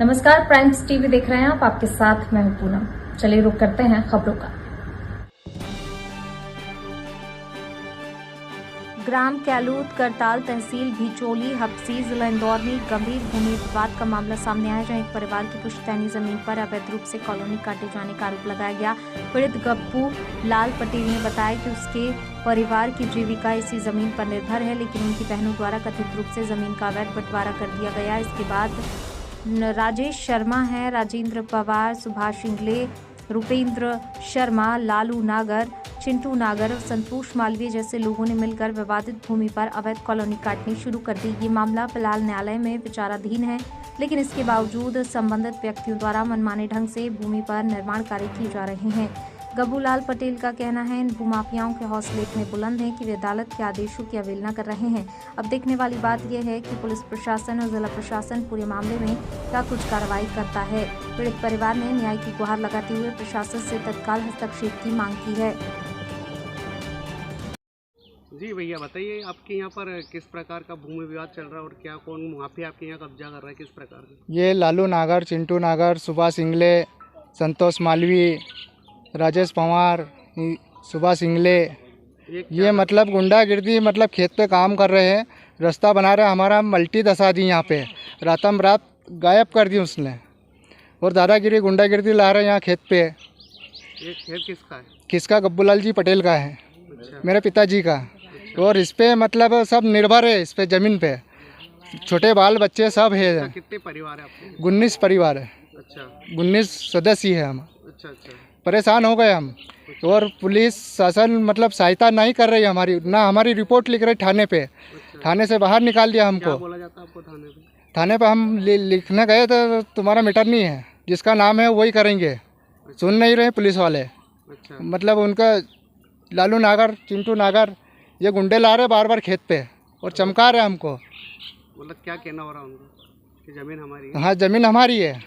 नमस्कार, primes TV देख रहे हैं आप। आपके साथ मैं हूं पूनम। चलिए रुक करते हैं खबरों का। ग्राम कैलूत करताल तहसील भिचोली हपसी जिला इंदौर में गंभीर भूमि विवाद का मामला सामने आया, जहां एक परिवार की पुश्तैनी जमीन पर अवैध रूप से कॉलोनी काटे जाने का आरोप लगाया गया। पीड़ित गप्पू लाल पटेल ने बताया कि उसके परिवार की जीविका इसी जमीन पर निर्भर है, लेकिन उनकी बहनों द्वारा कथित रूप से जमीन का अवैध बंटवारा कर दिया गया। इसके बाद राजेश शर्मा है, राजेंद्र पवार, सुभाष इंगले, रुपेंद्र शर्मा, लालू नागर, चिंटू नागर और संतोष मालवीय जैसे लोगों ने मिलकर विवादित भूमि पर अवैध कॉलोनी काटनी शुरू कर दी। ये मामला फिलहाल न्यायालय में विचाराधीन है, लेकिन इसके बावजूद संबंधित व्यक्तियों द्वारा मनमाने ढंग से भूमि पर निर्माण कार्य किए जा रहे हैं। गब्बू लाल पटेल का कहना है, इन भूमाफियाओं के हौसले इतने बुलंद हैं कि वे अदालत के आदेशों की अवहेलना कर रहे हैं। अब देखने वाली बात यह है कि पुलिस प्रशासन और जिला प्रशासन पूरे मामले में क्या कुछ कार्रवाई करता है। पीड़ित परिवार ने न्याय की गुहार लगाते हुए प्रशासन से तत्काल हस्तक्षेप की मांग की है। जी भैया बताइए, आपके यहाँ पर किस प्रकार का भूमि विवाद चल रहा है और क्या कौन माफिया आपके यहाँ कब्जा कर रहा है, किस प्रकार का? ये लालू नागर, चिंटू नागर, सुभाष इंगले, संतोष मालवी, राजेश पवार, सुभाष इंगले, ये मतलब गुंडागिर्दी, मतलब खेत पे काम कर रहे हैं, रास्ता बना रहे हैं। हमारा मल्टी दशा दी यहाँ पे, रातम रात गायब कर दी उसने, और दादागिरी गुंडागिर्दी ला रहे हैं यहाँ खेत पे। ये खेत किसका है? किसका? गब्बू लाल जी पटेल का है। अच्छा। मेरे पिताजी का। और इस पे मतलब सब निर्भर है, इस पे ज़मीन पे छोटे बाल बच्चे सब है। कितने परिवार है आपके? 19 परिवार है। अच्छा। 19 सदस्य है हम। अच्छा अच्छा। परेशान हो गए हम, और पुलिस शासन मतलब सहायता नहीं कर रही है हमारी, ना हमारी रिपोर्ट लिख रही थाने पे। अच्छा। थाने से बाहर निकाल दिया हमको। क्या बोला जाता है आपको थाने पे? थाने पे हम लिखने गए तो तुम्हारा मैटर नहीं है, जिसका नाम है वही करेंगे। अच्छा। सुन नहीं रहे पुलिस वाले। अच्छा। मतलब उनका लालू नागर, चिंटू नागर, ये गुंडे ला रहे बार बार खेत पे और चमका रहे हमको। मतलब क्या कहना हो रहा है उनको कि ज़मीन हमारी है? हाँ, ज़मीन हमारी है,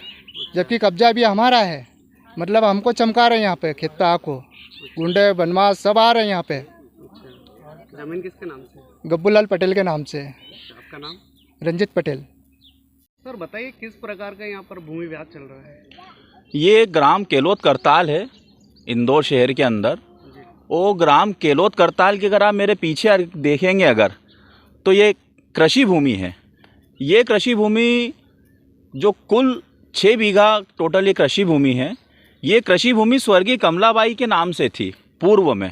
जबकि कब्जा भी हमारा है। मतलब हमको चमका रहे हैं यहाँ पे खेत पे आको। गुंडे बनमास सब आ रहे हैं यहाँ पे। अच्छा। ज़मीन किसके नाम से? गब्बू लाल पटेल के नाम से। आपका नाम? रंजित पटेल। सर बताइए, किस प्रकार का यहाँ पर भूमि विवाद चल रहा है? ये ग्राम केलोत करताल है, इंदौर शहर के अंदर। वो ग्राम केलोत करताल की अगर आप मेरे पीछे देखेंगे अगर, तो ये कृषि भूमि है। ये कृषि भूमि जो कुल 6 बीघा टोटल ये कृषि भूमि है। ये कृषि भूमि स्वर्गीय कमलाबाई के नाम से थी पूर्व में।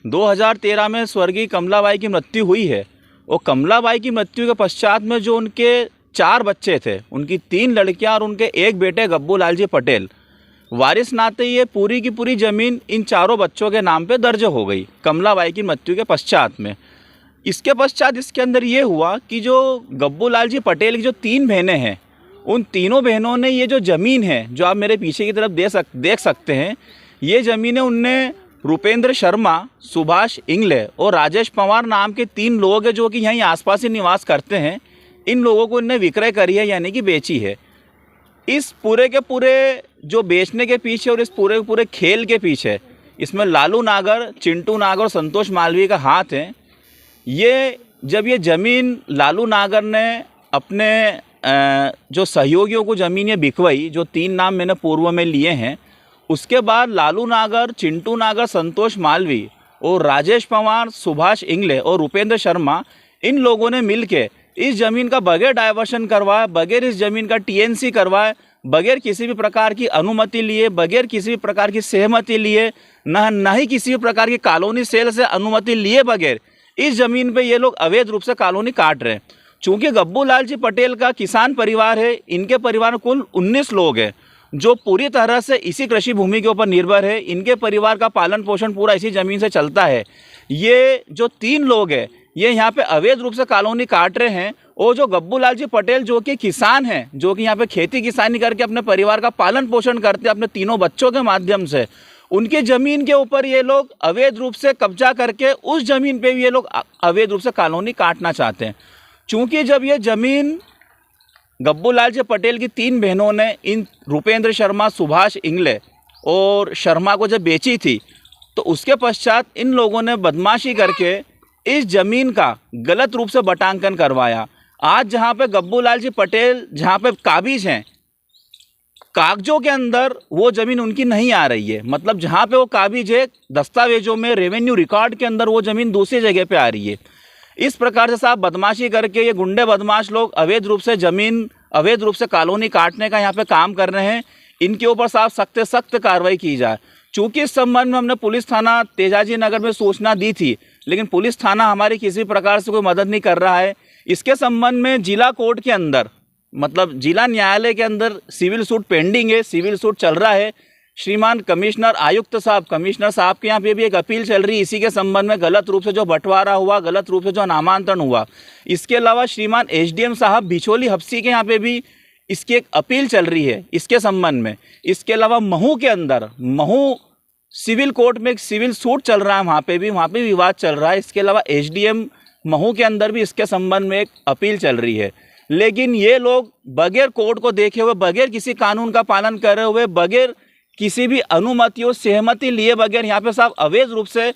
2013 में स्वर्गीय कमलाबाई की मृत्यु हुई है, और कमलाबाई की मृत्यु के पश्चात में जो उनके 4 बच्चे थे, उनकी 3 लड़कियां और उनके एक बेटे गब्बू लाल जी पटेल, वारिस नाते ये पूरी की पूरी ज़मीन इन चारों बच्चों के नाम पे दर्ज हो गई कमलाबाई की मृत्यु के पश्चात में। इसके पश्चात इसके अंदर ये हुआ कि जो गब्बू लाल जी पटेल की जो 3 बहनें हैं, उन तीनों बहनों ने ये जो ज़मीन है जो आप मेरे पीछे की तरफ देख सकते हैं, ये ज़मीनें उनने रुपेंद्र शर्मा, सुभाष इंगले और राजेश पवार नाम के 3 लोग हैं जो कि यहीं आसपास ही निवास करते हैं। इन लोगों को इनने विक्रय करी है, यानी कि बेची है। इस पूरे के पूरे जो बेचने के पीछे और इस पूरे के पूरे खेल के पीछे इसमें लालू नागर, चिंटू नागर और संतोष मालवीय का हाथ है। ये जब ये ज़मीन लालू नागर ने अपने जो सहयोगियों को ज़मीन ये बिकवाई, जो 3 नाम मैंने पूर्व में लिए हैं, उसके बाद लालू नागर, चिंटू नागर, संतोष मालवी और राजेश पवार, सुभाष इंगले और रुपेंद्र शर्मा, इन लोगों ने मिलके इस ज़मीन का बगैर डाइवर्शन करवाया, बगैर इस ज़मीन का TNC करवाए, बगैर किसी भी प्रकार की अनुमति लिए, बगैर किसी भी प्रकार की सहमति लिए, न ही किसी भी प्रकार की कॉलोनी सेल से अनुमति लिए बगैर इस ज़मीन पे ये लोग अवैध रूप से कॉलोनी काट रहे हैं। चूँकि गब्बू लाल जी पटेल का किसान परिवार है, इनके परिवार में कुल 19 लोग हैं जो पूरी तरह से इसी कृषि भूमि के ऊपर निर्भर है। इनके परिवार का पालन पोषण पूरा इसी ज़मीन से चलता है। ये जो 3 लोग हैं, ये यहाँ पे अवैध रूप से कॉलोनी काट रहे हैं, और जो गब्बू लाल जी पटेल जो कि किसान हैं, जो कि यहाँ पे खेती किसानी करके अपने परिवार का पालन पोषण करते हैं अपने 3 बच्चों के माध्यम से, उनकी ज़मीन के ऊपर ये लोग अवैध रूप से कब्जा करके उस ज़मीन पे भी ये लोग अवैध रूप से कॉलोनी काटना चाहते हैं। चूँकि जब ये ज़मीन गब्बू लाल जी पटेल की 3 बहनों ने इन रुपेंद्र शर्मा, सुभाष इंगले और शर्मा को जब बेची थी, तो उसके पश्चात इन लोगों ने बदमाशी करके इस ज़मीन का गलत रूप से बटांकन करवाया। आज जहाँ पे गब्बू लाल जी पटेल जहाँ पे काबिज हैं, कागजों के अंदर वो ज़मीन उनकी नहीं आ रही है, मतलब जहाँ पे वो काबिज है दस्तावेजों में रेवेन्यू रिकॉर्ड के अंदर वो ज़मीन दूसरी जगह पे आ रही है। इस प्रकार से साहब बदमाशी करके ये गुंडे बदमाश लोग अवैध रूप से ज़मीन, अवैध रूप से कॉलोनी काटने का यहाँ पे काम कर रहे हैं। इनके ऊपर साहब सख्त से सख्त कार्रवाई की जाए। चूँकि इस संबंध में हमने पुलिस थाना तेजाजी नगर में सूचना दी थी, लेकिन पुलिस थाना हमारी किसी प्रकार से कोई मदद नहीं कर रहा है। इसके संबंध में जिला कोर्ट के अंदर, मतलब जिला न्यायालय के अंदर सिविल सूट पेंडिंग है, सिविल सूट चल रहा है। श्रीमान कमिश्नर आयुक्त साहब, कमिश्नर साहब के यहाँ पे भी एक अपील चल रही है इसी के संबंध में, गलत रूप से जो बंटवारा हुआ, गलत रूप से जो नामांतरण हुआ। इसके अलावा श्रीमान एसडीएम साहब बिचौली हफ्सी के यहाँ पे भी इसकी एक अपील चल रही है इसके संबंध में। इसके अलावा महू के अंदर, महू सिविल कोर्ट में एक सिविल सूट चल रहा है, वहाँ पे भी विवाद चल रहा है। इसके अलावा एसडीएम महू के अंदर भी इसके संबंध में एक अपील चल रही है। लेकिन ये लोग बगैर कोर्ट को देखे हुए, बगैर किसी कानून का पालन करे हुए, बगैर किसी भी अनुमति और सहमति लिए बगैर यहाँ पे साहब अवैध रूप से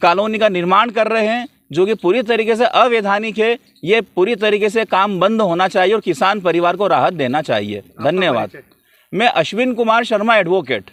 कॉलोनी का निर्माण कर रहे हैं, जो कि पूरी तरीके से अवैधानिक है। ये पूरी तरीके से काम बंद होना चाहिए और किसान परिवार को राहत देना चाहिए। धन्यवाद। मैं अश्विन कुमार शर्मा, एडवोकेट।